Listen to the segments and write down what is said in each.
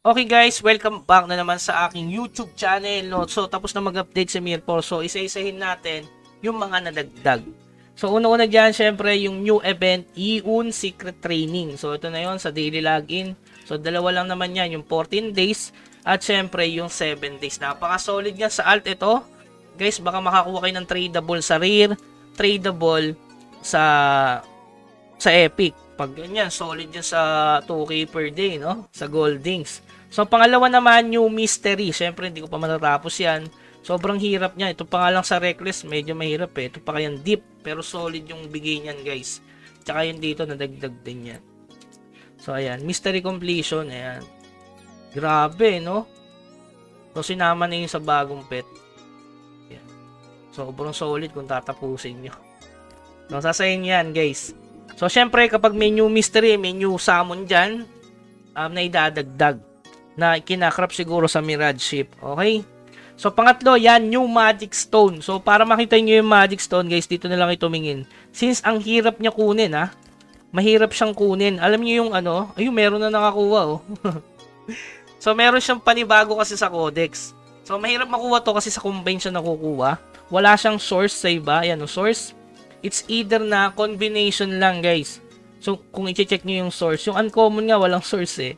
Okay guys, welcome back na naman sa aking YouTube channel. No? So tapos na mag-update si Mirpor. So isa-isahin natin yung mga nadagdag. So una-una dyan, syempre yung new event, Iun Secret Training. So ito na yon sa daily login. So dalawa lang naman yan, yung 14 days at syempre yung 7 days. Napaka-solid yan sa alt ito. Guys, baka makakuha kayo ng tradable sa rare, tradable sa epic. Pag ganyan, solid yan sa 2k per day, no? Sa goldings. So, pangalawa naman, yung mystery. Siyempre, hindi ko pa matatapos yan. Sobrang hirap niya. Ito pa nga lang sa reckless, medyo mahirap eh. Ito pa kayang deep, pero solid yung bigay niyan, guys. Tsaka yung dito, nadagdag din yan. So, ayan. Mystery completion, ayan. Grabe, no? So, sinama na yung sa bagong pet. Ayan. Sobrang solid kung tatapusin nyo. So, sasayin yan, guys. So, syempre, kapag may new mystery, may new summon dyan, na idadagdag na kinakrap siguro sa Mirage Ship. Okay? So, pangatlo, yan, new Magic Stone. So, para makita nyo yung Magic Stone, guys, dito na lang itumingin. Since ang hirap niya kunin, ha? Mahirap siyang kunin. Alam niyo yung ano? Ayun, meron na nakakuha, oh. So, meron siyang panibago kasi sa Codex. So, mahirap makuha to kasi sa combine siya nakukuha. Wala siyang source sa iba. Ayan, source. It's either na combination lang, guys. So, kung i-check nyo yung source, yung uncommon nga, walang source eh.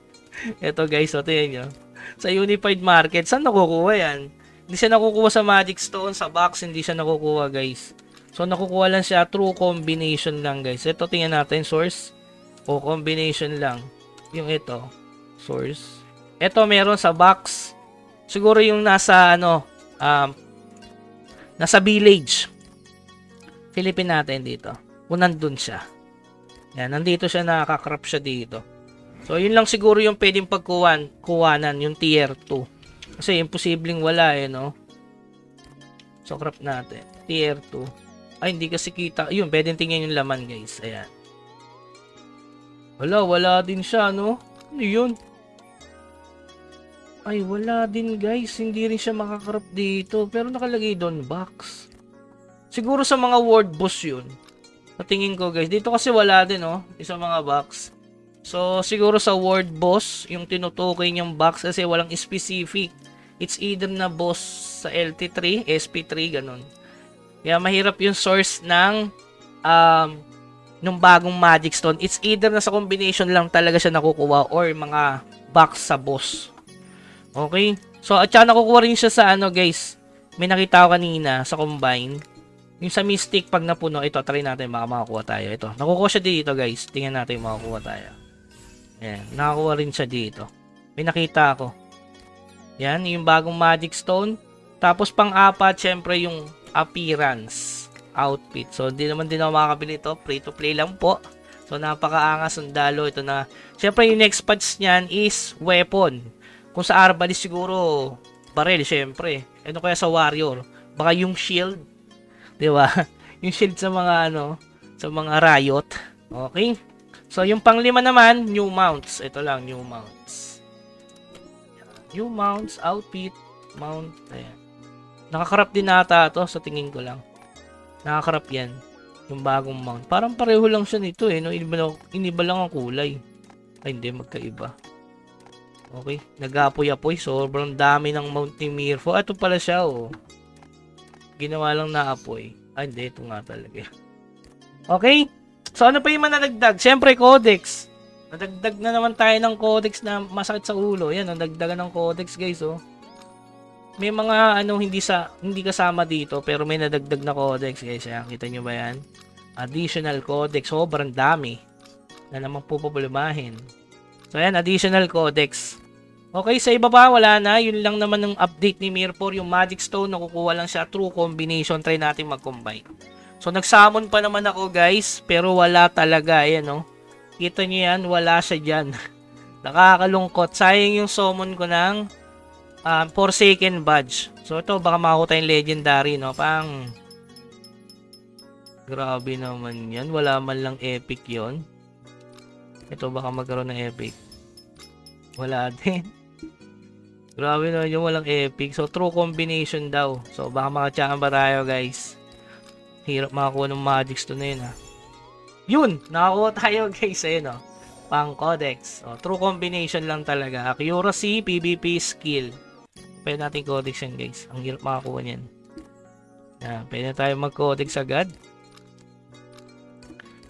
Ito, guys, o, tingnan nyo. Sa Unified Market, saan nakukuha yan? Hindi siya nakukuha sa Magic Stone, sa box, hindi siya nakukuha, guys. So, nakukuha lang siya through combination lang, guys. Ito, tingnan natin, source. O, combination lang. Yung ito, source. Ito, meron sa box. Siguro yung nasa, nasa village. Philippine natin dito. Kung nandun siya. Yan, nandito siya, nakakrap siya dito. So, yun lang siguro yung pwedeng kuwanan, yung tier 2. Kasi imposibleng wala eh, no? So, crop natin. Tier 2. Ay, hindi kasi kita. Yun, pwedeng tingnan yung laman, guys. Ayan. Wala din siya, no? Ano yun? Ay, wala din, guys. Hindi rin siya makakrap dito. Pero nakalagay doon, box. Siguro sa mga ward boss yun. Sa tingin ko, guys. Dito kasi wala din, oh. Isang mga box. So, siguro sa ward boss, yung tinutukoy niyang box kasi walang specific. It's either na boss sa LT3, SP3, ganun. Kaya mahirap yung source ng nung bagong Magic Stone. It's either na sa combination lang talaga siya nakukuha or mga box sa boss. Okay? So, at saka nakukuha rin siya sa guys. May nakita ko kanina sa combine. Yung sa Mystic, pag napuno, ito, try natin, baka makakuha tayo. Ito, nakukuha siya dito, guys. Tingnan natin makakuha tayo. Ayan, nakakuha rin siya dito. May nakita ako. Yan, yung bagong Magic Stone. Tapos, pang-apat, syempre, yung appearance outfit. So, hindi naman din ako makakabili ito. Free to play lang po. So, napakaangas ang dalo. Ito na. Syempre, yung next patch niyan is weapon. Kung sa Arbalist, siguro, barrel, syempre. Ano kaya sa Warrior? Baka yung shield. Diba? Yung shield sa mga sa mga riot. Okay? So, yung panglima naman, new mounts. Ito lang, new mounts. New mounts, outfit, mount. Ayan. Nakakarap din nata ito sa tingin ko lang. Nakakarap yan. Yung bagong mount. Parang pareho lang siya nito eh. No? Iniba lang ang kulay. Ay, hindi. Magkaiba. Okay. Nag-apoy-apoy. Sobrang dami ng mount ni Mirfo. Ito pala siya oh. Ginawa lang na apoy. Ay, hindi. Ito nga talaga. Okay? So, ano pa yung manadagdag? Siyempre, Codex. Nadagdag na naman tayo ng Codex na masakit sa ulo. Yan, nadagdagan ng Codex, guys, oh. May mga, hindi kasama dito, pero may nadagdag na Codex, guys. Yan, kita nyo ba yan? Additional Codex. Sobrang dami. Na naman po problemahin. So, yan, additional Codex. Okay, sa iba pa, wala na. Yun lang naman ng update ni Mirpor. Yung Magic Stone, nakukuha lang siya through combination. Try natin mag-combine. So, nag-summon pa naman ako, guys. Pero wala talaga. Ayan, no? Kita nyo yan, wala siya dyan. Nakakalungkot. Sayang yung summon ko ng Forsaken Badge. So, ito, baka makakuha tayong legendary, no? Grabe naman yan. Wala man lang epic yon. Ito, baka magkaroon ng epic. Wala din. Grabe na yung walang epic. So, true combination daw. So, baka makatsakan ba tayo, guys? Hirap makakuha ng Magic Stone na yun, ha. Yun! Nakakuha tayo, guys. Ayun, oh. Pang codex. O, true combination lang talaga. Accuracy, PvP, skill. Pwede natin codex yan guys. Ang hirap makakuha niyan. Pwede na tayo mag-codex agad.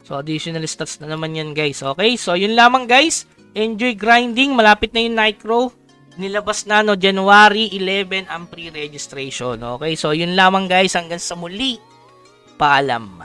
So, additional stats na naman yan guys. Okay, so yun lamang guys. Enjoy grinding. Malapit na yung Nightcrow. Nilabas na no, January 11 ang pre-registration. Okay, so yun lamang guys. Hanggang sa muli. Paalam.